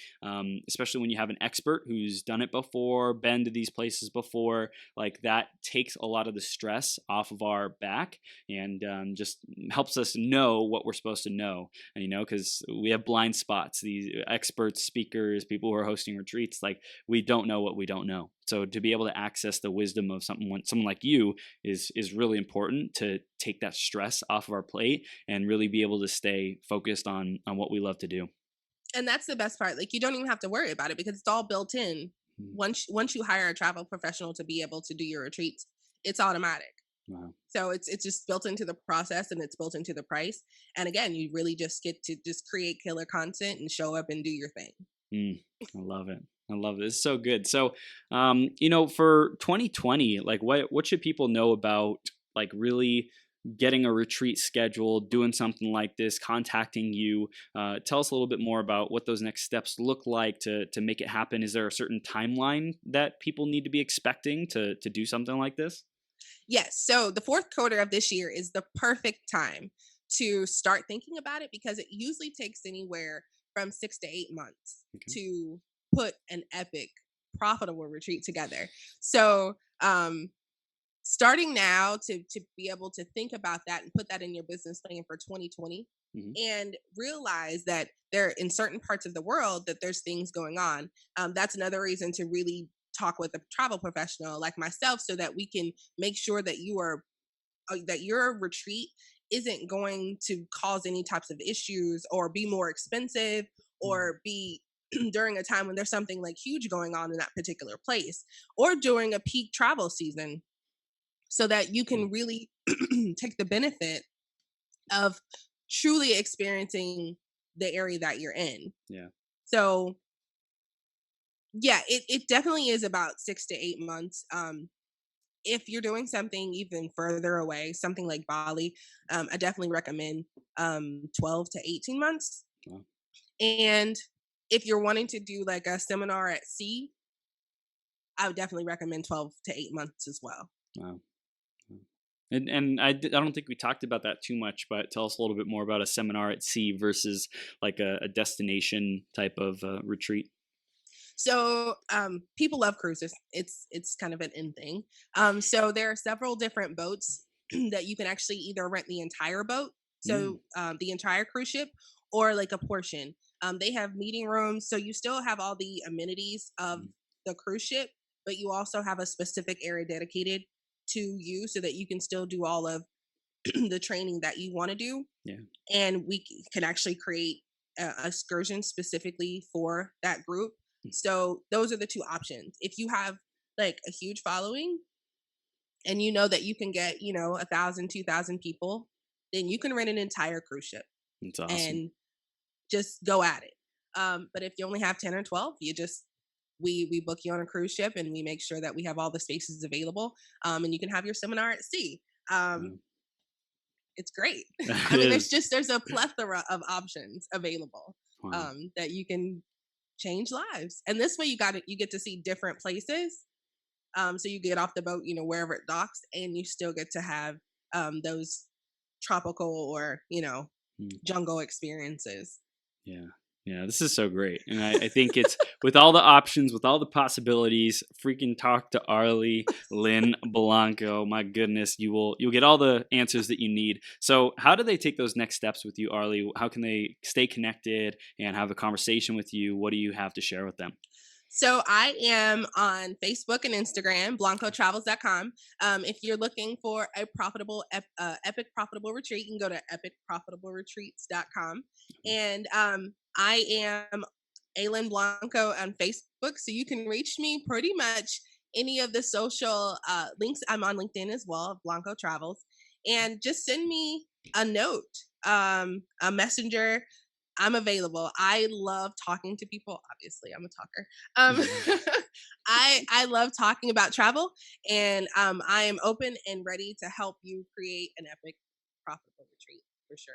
especially when you have an expert who's done it before, been to these places before, like that takes a lot of the stress off of our back and just helps us know what we're supposed to know. And, because we have blind spots, these experts, speakers, people who are hosting retreats, like we don't know what we don't know. So to be able to access the wisdom of someone like you is really important to take that stress off of our plate and really be able to stay focused on what we love to do. And that's the best part. Like, you don't even have to worry about it because it's all built in. Mm. Once you hire a travel professional to be able to do your retreats, it's automatic. Wow. So it's just built into the process and it's built into the price. And again, you really just get to just create killer content and show up and do your thing. I love it. I love it. It's so good. So, for 2020, like what should people know about like really getting a retreat scheduled, doing something like this, contacting you? Tell us a little bit more about what those next steps look like to make it happen. Is there a certain timeline that people need to be expecting to do something like this? Yes. So the fourth quarter of this year is the perfect time to start thinking about it because it usually takes anywhere from 6 to 8 months Okay. to put an epic, profitable retreat together. So, starting now to be able to think about that and put that in your business plan for 2020 Hmm. and realize that there in certain parts of the world that there's things going on. That's another reason to really talk with a travel professional like myself so that we can make sure that that your retreat isn't going to cause any types of issues or be more expensive or be during a time when there's something like huge going on in that particular place or during a peak travel season so that you can really take the benefit of truly experiencing the area that you're in. Yeah. So yeah, it definitely is about 6 to 8 months. If you're doing something even further away, something like Bali, I definitely recommend 12 to 18 months. Wow. And if you're wanting to do like a seminar at sea, I would definitely recommend 12 to 8 months as well. Wow. And I don't think we talked about that too much, but tell us a little bit more about a seminar at sea versus like a destination type of retreat. So people love cruises. It's kind of an in thing. So there are several different boats that you can actually either rent the entire boat, Mm. so the entire cruise ship, or like a portion. They have meeting rooms, so you still have all the amenities of Mm. the cruise ship, but you also have a specific area dedicated to you, so that you can still do all of the training that you want to do. Yeah. And we can actually create excursions specifically for that group. Mm. So those are the two options. If you have like a huge following and you know that you can get 1,000, 2,000 people, then you can rent an entire cruise ship It's awesome. and just go at it. But if you only have 10 or 12, you just we book you on a cruise ship and we make sure that we have all the spaces available, and you can have your seminar at sea. um, Wow. it's great. I It mean, is. there's a plethora of options available, Wow. that you can change lives. And this way, you get to see different places. So you get off the boat, wherever it docks, and you still get to have those tropical or Mm. jungle experiences. Yeah. Yeah, this is so great. And I think it's with all the options, with all the possibilities, freaking talk to Lynn Blanco. My goodness, you'll get all the answers that you need. So how do they take those next steps with you, Arlie? How can they stay connected and have a conversation with you? What do you have to share with them? So I am on Facebook and Instagram, blancotravels.com. If you're looking for a epic profitable retreat, you can go to epicprofitableretreats.com. And I am A Lynn Blanco on Facebook. So you can reach me pretty much any of the social links. I'm on LinkedIn as well, Blanco Travels. And just send me a note, a messenger. I'm available. I love talking to people. Obviously, I'm a talker. I love talking about travel, and I am open and ready to help you create an epic, profitable retreat for sure.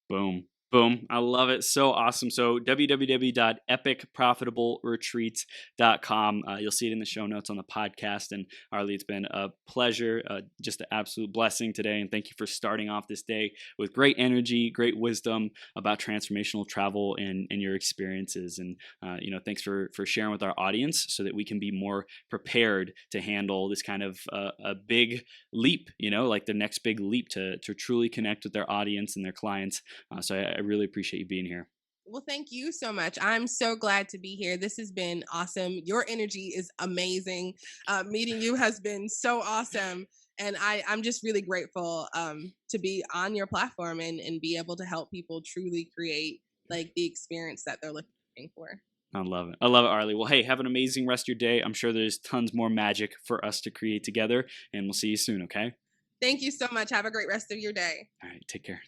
Boom. Boom. I love it. So awesome. So www.epicprofitableretreats.com. You'll see it in the show notes on the podcast. And Arlie, it's been a pleasure, just an absolute blessing today. And thank you for starting off this day with great energy, great wisdom about transformational travel and your experiences. And, thanks for sharing with our audience so that we can be more prepared to handle this kind of a big leap, like the next big leap to truly connect with their audience and their clients. So I really appreciate you being here. Well, thank you so much. I'm so glad to be here. This has been awesome. Your energy is amazing. Meeting you has been so awesome. And I'm just really grateful to be on your platform and be able to help people truly create like the experience that they're looking for. I love it. I love it, Arlie. Well, hey, have an amazing rest of your day. I'm sure there's tons more magic for us to create together, and we'll see you soon, okay? Thank you so much. Have a great rest of your day. All right, take care.